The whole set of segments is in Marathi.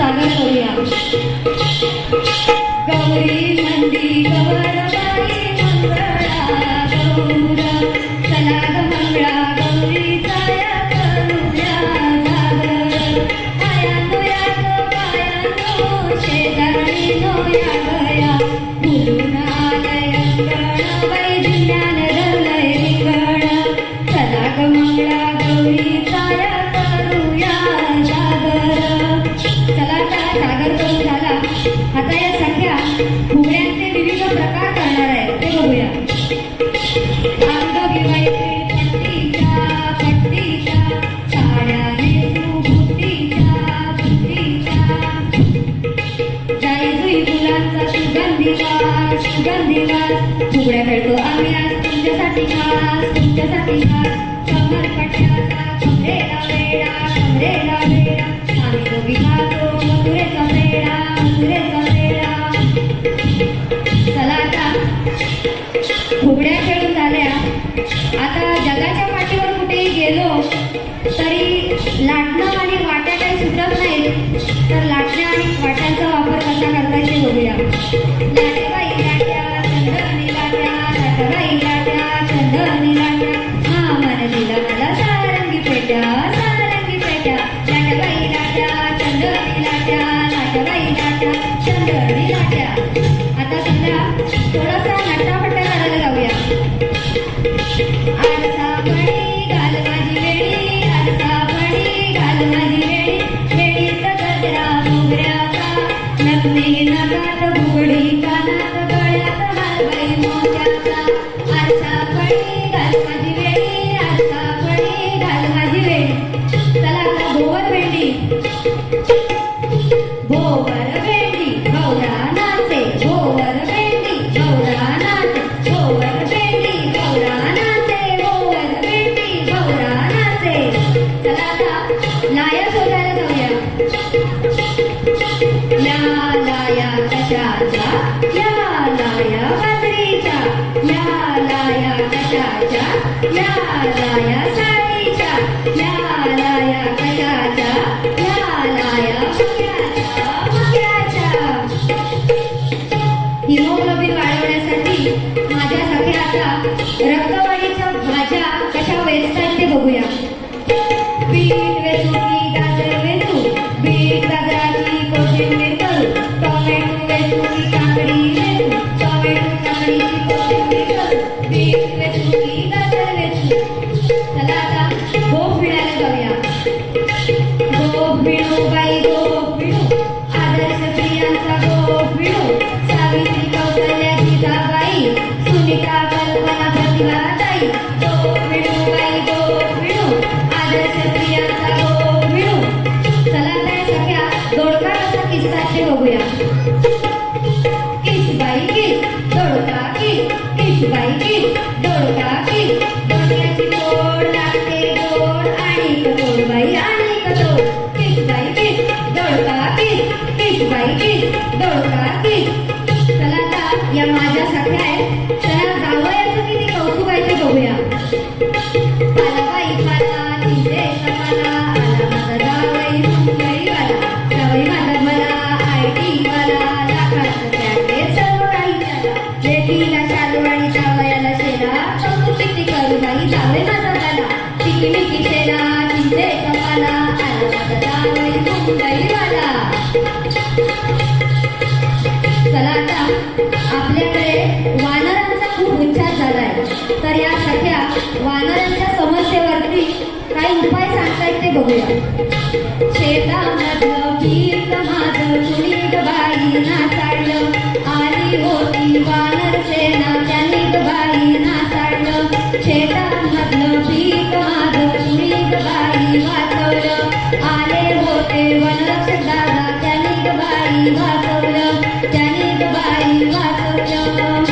सादर करूया. गौरी नंदी गौरबाई मंगळा गौर, चला ग मंगळा गौरीचा या करूया सादर. पायानो या ग पायानो शेजारीनो या गया, फुलून आलय अंगण बाई ज्ञान धरलंय विकळ. चला ग मंगळा गौरीचा या करूया सादर. चला सादर करून झाला. आता या सख्या फुगड्यांचे विविध प्रकार करणार आहेत ते बघूया. आंदोगी मैत्रीण पट्टीच्या साड्या नेसू बुट्टीच्या बुट्टीच्या, जाईजुई फुलांचा सुगंधी वास सुगंधी वास. फुगड्या खेळतो आम्ही आज तुमच्यासाठी खास तुमच्यासाठी खास. कमरपट्ट्याचा कमरेला वेडा कमरेला वेडा, आम्ही दोघी खातो मथुरेचा पेढा मथुरेचा पेढा. चला आता फुगड्या खेळून झाल्या. आता जगाच्या पाठीवर कुठेही गेलो तरी लाटणं आणि वाट्या काही सुटत नाहीत, तर लाटण्या आणि वाट्यांचा वापर कसा करता ते बघूया. लाटेबाई लाट्या चंदनी लाट्या लाटेबाई लाट्या चंदनी लाट्या, हा मन दिला मला सारंगी पेट्या सारंगी पेट्या. लाटेबाई लाट्या चंदनी लाट्या लाटेबाई लाट्या चंदनी लाट्या. आता समजा थोडासा नटापट्टा करायला लावूया. आरसा फणी घाल माझी वेडी आरसा फणी घाल माझी वेडी, वेडीत गजरा मोगऱ्याचा नकली नगात बुगडी कानात गळ्यात हारबाई मोत्याचा. आरसा फणी घाल माझी वेडी आरसा फणी घाल माझी वेडी. चला आता भोवर भेंडी भोवर भेंडी गौरा नाचे भोवर भेंडी गौरा नाचे भोवर भेंडी गौरा नाचे भोवर भेंडी गौरा नाचे. चला आता लाया शोधायला जाऊया. या लाया कशाच्या या लाया बाजरीच्या, या लाया कशाच्या या लाया साडीच्या, या लाया कशाच्या या लाया मक्याच्या. हिमोग्लोबिन वाढवण्यासाठी माझ्या सख्या आता रक्तवाढीच्या भाज्या कशा वेचतात ते बघूया. बीट वेचू की गाजर वेचू, बीट गाजराची कोशिंबीर करू. टोमॅटो वेचू की काकडी वेचू, टोमॅटो काकडीची कोशिंबीर करू. बीट वेचू की गाजर वेचू. चला आता गोफ पिळायला जाऊया. गोफ पिळू बाई गोफ पिळू, आदर्श स्त्रियांचा गोफ पिळू. सावित्री कौशल्या जिजाबाई सुनीता कल्पना प्रतिभाताई. गोफ पिळू बाई गोफ पिळू, आदर्श स्त्रियांचा गोफ पिळू. चला त्या सख्या दोडका कसा किसतात ते बघूया. किस बाई किस दोडका किस किस बाई किस दोडका किस. दोडक्याची तोड लागते गोड आणि कटोड बाई आणि कटोड. किस बाई किस दोडका किस किस बाई किस दोडका किस. चला आता या माझ्या सख्या आहेत, त्या जावयाचं किती कौतुक आहे ते बघूया. पाला बाई पाला तिथे समाला, आला माझा जावई मुंबईवाला, जावई माझा मला IT वाला, लाखाचं त्याने सर्व काही त्याला. लेकीला शालवाडी जावयाला शेला, कौतुक किती करू बाई जावे माझा त्याला. चिकमिकी शेला तिथे समाला, आला माझा जावई मुंबईवाला. चला आता आपल्याकडे वानरांचा खूप उच्चार झालाय, तर या सख्या वानरांच्या समस्येवरती काही उपाय सांगतायत ते बघूया. शेतामधलं पीक माझं कुणी बाई नाचाडलं, आली होती वानर सेना त्यांनी बाई नाचाडलं. शेतामधलं पीक माझं कुणी बाई वाचवलं, आले होते वनरक्षक दादा त्यांनी बाई वाचवलं त्यांनी बाई वाचवलं.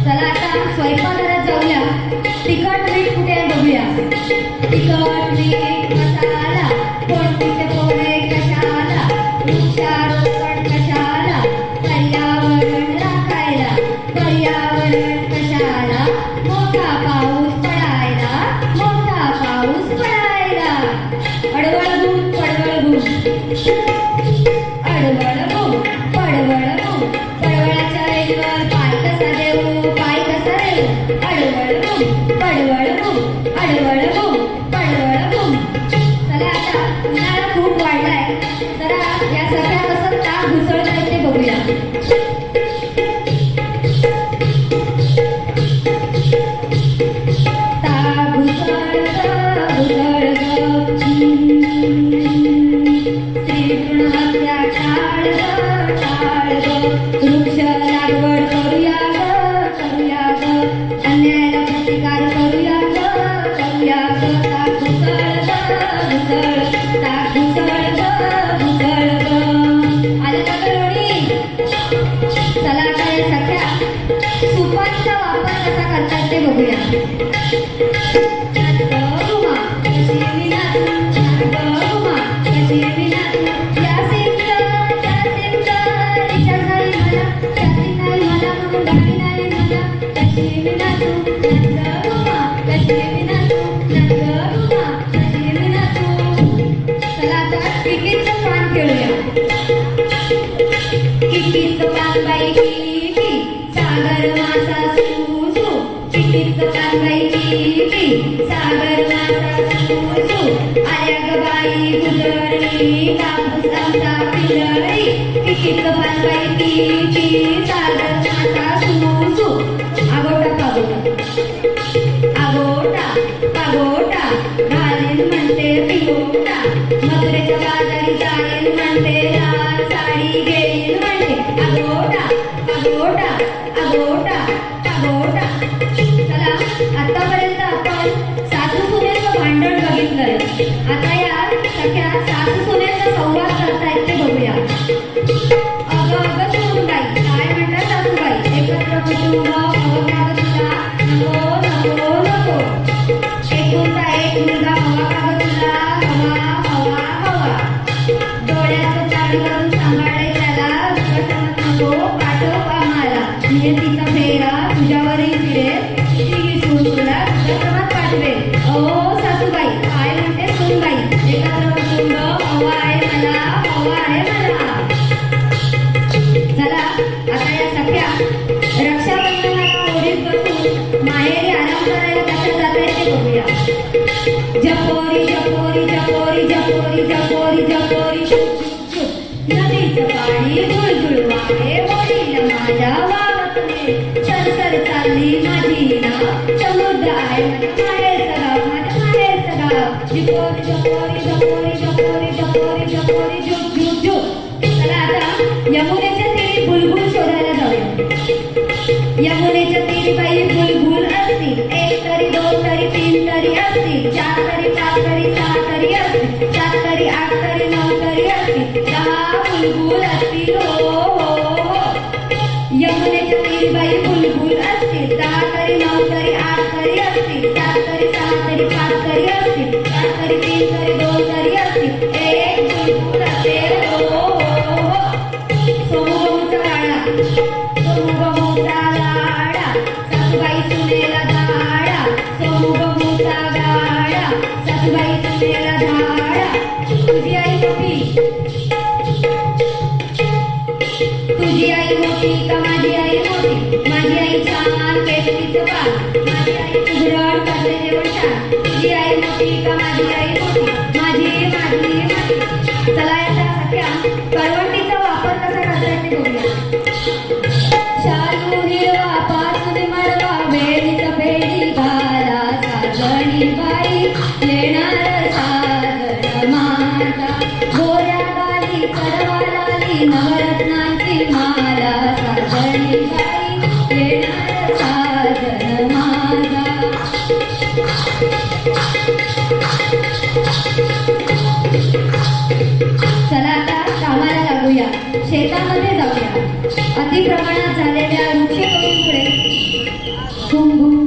चला आता स्वयंपाकघरात जाऊया. तिखट मीठ कुठे आहे बघूया. तिखट मीठ मसाला कोणतीचे पोळे कशाला, वृक्षारोपण कशाला, पर्यावरण राखायला. पर्यावरण कशाला, मोठा पाऊस पडायला मोठा पाऊस पडायला. अडवळ दूध पडवळ दूध. बघूया. नाच गं घुमा, कशी मी नाचू, नाच गं घुमा, कशी मी नाचू. या सिंगर, रिचार्ज नाही मला, चार्जिंग नाही मला, म्हणून गाणी नाही मला. कशी मी नाचू, नाच गं घुमा, कशी मी नाचू, नाच गं घुमा, कशी मी नाचू. चला आता किकीचं पान खेळूया. किकीचं पान बाई किकी, सागर मासा सू सू. किकीचं पान बाई किकी, सागर मासा सू सू. आल्या ग बाई गुजरली, कापूस आमचा पिंजळी. किकीचं पान बाई किकी, सागर मासा सू सू. आगोटा पागोटा, आगोटा पागोटा, घालेन म्हणते पिगोटा. मथुरेच्या बाजारी जाईल म्हणते, लाल साडी घेईल म्हणते. आगोटा पागोटा, आगोटा पागोटा. चला आतापर्यंत आपण सासू सुनेचं भांडण बघितलंय. आता या सख्या सासू सुनेचा संवाद करतायत ते बघूया. अगं अगं सुनबाई, काय म्हणतात सासूबाई? एकत्र कुटुंब हवं का गं तुला? नको नको नको. एकुलता एक मुलगा हवा का गं तुला? हवा हवा हवा. डोळ्याचं ताण करून सांभाळे त्याला, दुखत नको पाठव आम्हाला. नियतीचा फेरा तुझ्यावरही फिरेल, तिची सून तुला दुःखात पाठवेल. ओ सासूबाई, काय म्हणते सुनबाई? एकत्र कुटुंब हवा आहे मला, हवा आहे मला. चला आता या सख्या रक्षाबंधनाला ओढीत बसून माहेरी आराम करायला कशा जातायत ते बघूया. जपोरी जपोरी जपोरी जपोरी जपोरी जपोरी चुप चुप चुप. नदीचं पाणी गुळगुळ वाहे, होईल माझ्या वावतले. सरसर चालली माझी नाव, समुद्र आहे माझ्या माहेरचं गाव, माझ्या माहेरचं गाव. जपोरी जपोरी जपोरी जपोरी जपोरी जपोरी झुक झुक झुक. चला आता यमुनेच्या तीरी बुलबुल शोधायला जाऊया. यमुनेच्या तीरी बाई बुलबुल असतील, एक तरी दोन तरी तीन तरी असतील, चार तरी पाच तरी सहा तरी असतील, सात तरी आठ तरी नऊ तरी असतील, 10 बुलबुल असतील. हो हो हो. यमुनेच्या तीरी बाई बुलबुल असतील, 10 तरी 9 तरी 8 तरी असतील, 7 तरी 6 तरी 5 तरी असतील, 4 तरी 3 तरी 2 तरी असतील, एक बुलबुल असेल. हो हो हो. सोमूचा गाडा, सोमूचा गाडा, सासूबाई सुनेला धाडा. सोमूचा गाडा, सासूबाई सुनेला धाडा. तुझी आई मोठी, तुझी आई मोठी का माझी आई मोठी? माझी आई छान केसरीचं बाळ, माझी आई उघडण करते जेवण छान. तुझी आई मोठी का माझी आई मोठी? माझी माझी माझी. चला याचा सख्या करवंटीचा वापर कसा करता येते बघूया. शालू हिरवा पासून मळवा, बेडीत बेडी घाला, साजणी बाई येणार साजण माझा. गोऱ्या गाली कडवा लाली, नवरत्नांची माला, साजणी बाई येणार साजण माझा. चला आता कामाला लागूया, शेतामध्ये जाऊया. अति प्रमाणात झालेल्या वृक्षतोडीमुळे घुम घुम